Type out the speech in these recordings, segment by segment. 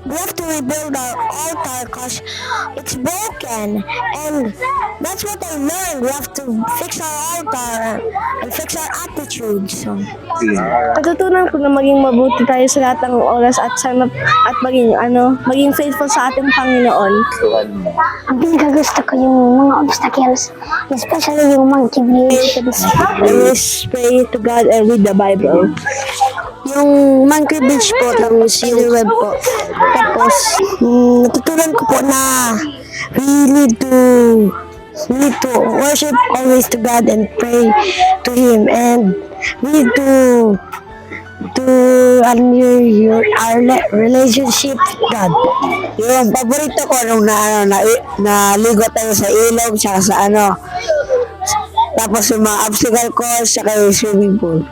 We have to rebuild our altar because it's broken. And that's what I learned. We have to fix our altar and fix our attitude. So, natutunan ko na maging mabuti tayo sa lahat ng oras at maging faithful sa ating Panginoon. Ang pinakagusto ko yung mga obstacles, especially yung monkey bridge. Always pray to God and read the Bible. Yung monkey bridge po ng City Web po. Tapos, natutunan ko po na we need to worship always to God and pray to Him, and we need to our relationship with God. Yung paborito ko nung naligo tayo sa ilog tsaka sa tapos yung mga obstacle course saka yung swimming pool.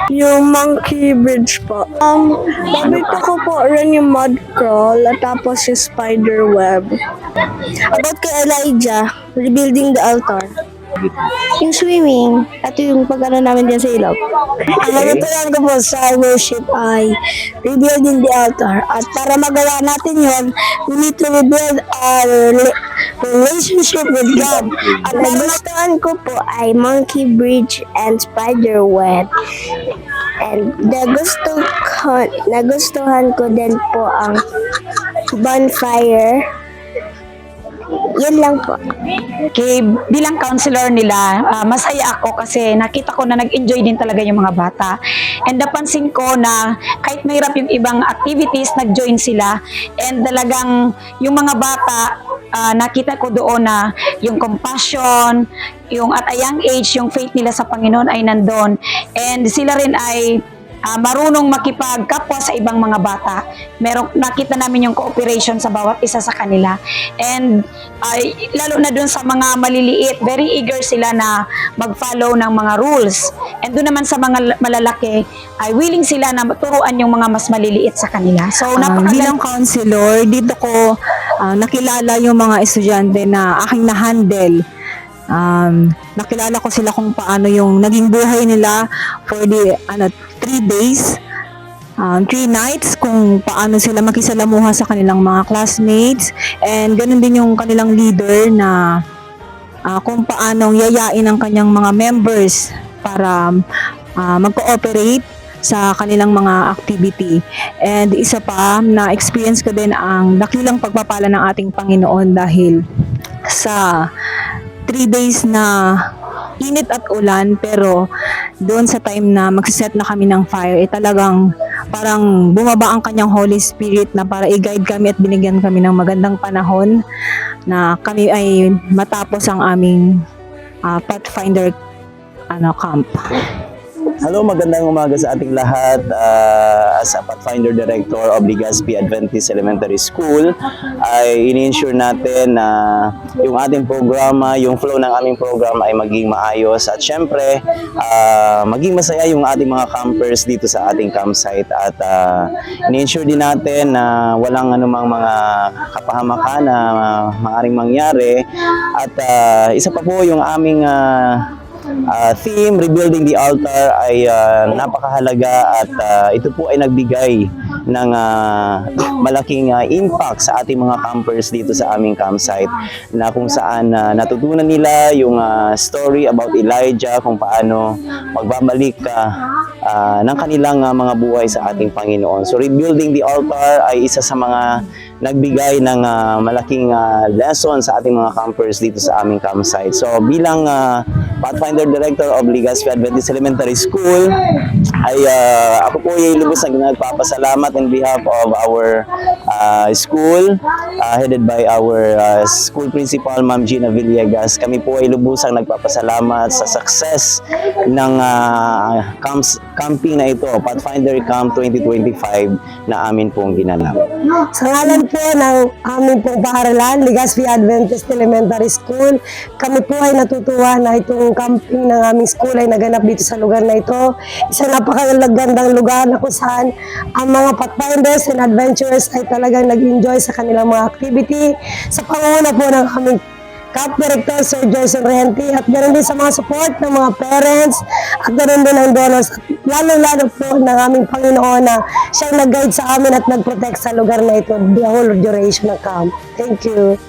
Yung monkey bridge po. Paborito ko po rin yung mud crawl at tapos yung spider web. About kay Elijah, rebuilding the altar. Yung swimming at yung pag-ano namin dyan sa ilog. Ang natutunan ko po sa worship ay rebuilding the altar. At para magawa natin yon, we need to rebuild our relationship with God. At nagustuhan ko po ay monkey bridge and spider web. And nagustuhan ko din po ang bonfire. Yun lang po. Okay, bilang counselor nila, masaya ako kasi nakita ko na nag-enjoy din talaga yung mga bata. And napansin ko na kahit mahirap yung ibang activities, nag-join sila. And talagang yung mga bata, nakita ko doon na yung compassion, yung at a young age, yung faith nila sa Panginoon ay nandun. And sila rin ay marunong makipagkapwa sa ibang mga bata. Nakita namin yung cooperation sa bawat isa sa kanila. And lalo na dun sa mga maliliit, very eager sila na mag-follow ng mga rules. And dun naman sa mga malalaki, ay willing sila na turuan yung mga mas maliliit sa kanila. So, bilang counselor, dito ko nakilala yung mga estudyante na aking na-handle. Nakilala ko sila kung paano yung naging buhay nila for the 3 days, 3 nights, kung paano sila makisalamuha sa kanilang mga classmates, and ganun din yung kanilang leader na kung paano yayain ang kanyang mga members para mag-cooperate sa kanilang mga activity. And isa pa, na-experience ko din ang dakilang pagpapala ng ating Panginoon dahil sa 3 days na init at ulan, pero doon sa time na magsiset na kami ng fire, talagang parang bumaba ang kanyang Holy Spirit na para i-guide kami at binigyan kami ng magandang panahon na kami ay matapos ang aming Pathfinder camp. Hello, magandang umaga sa ating lahat. As a Pathfinder Director of Legazpi Adventist Elementary School, ay ini-ensure natin na yung ating programa, yung flow ng aming programa ay maging maayos at syempre, maging masaya yung ating mga campers dito sa ating campsite at ini-ensure din natin na walang anumang mga kapahamakan na maaaring mangyari at isa pa po yung aming theme, Rebuilding the Altar, ay napakahalaga at ito po ay nagbigay ng malaking impact sa ating mga campers dito sa aming campsite na kung saan natutunan nila yung story about Elijah, kung paano magbabalik ng kanilang mga buhay sa ating Panginoon. So Rebuilding the Altar ay isa sa mga nagbigay ng malaking lesson sa ating mga campers dito sa aming campsite. So bilang Pathfinder Director of Legazpi Adventist Elementary School, ay ako po ay lubos na nagpapasalamat on behalf of our school, headed by our school principal, Ma'am Gina Villegas. Kami po ay lubosang nagpapasalamat sa success ng camping na ito, Pathfinder Camp 2025 na amin pong ginanap. Sa ngalan po ng aming pong paaralan, Legazpi Adventist Elementary School, kami po ay natutuwa na itong camping ng aming school ay naganap dito sa lugar na ito. Isang napakagandang lugar na kung saan ang mga pathfinders and adventurers ay talagang nag-enjoy sa kanilang mga activity sa pangunguna po ng aming Camp Director Sir Jason Renti, at ganoon din sa mga support ng mga parents, at ganoon din ang donors, lalo-lalo po ng aming Panginoon na siyang nag-guide sa amin at nag-protect sa lugar na ito the whole duration ng camp. Thank you.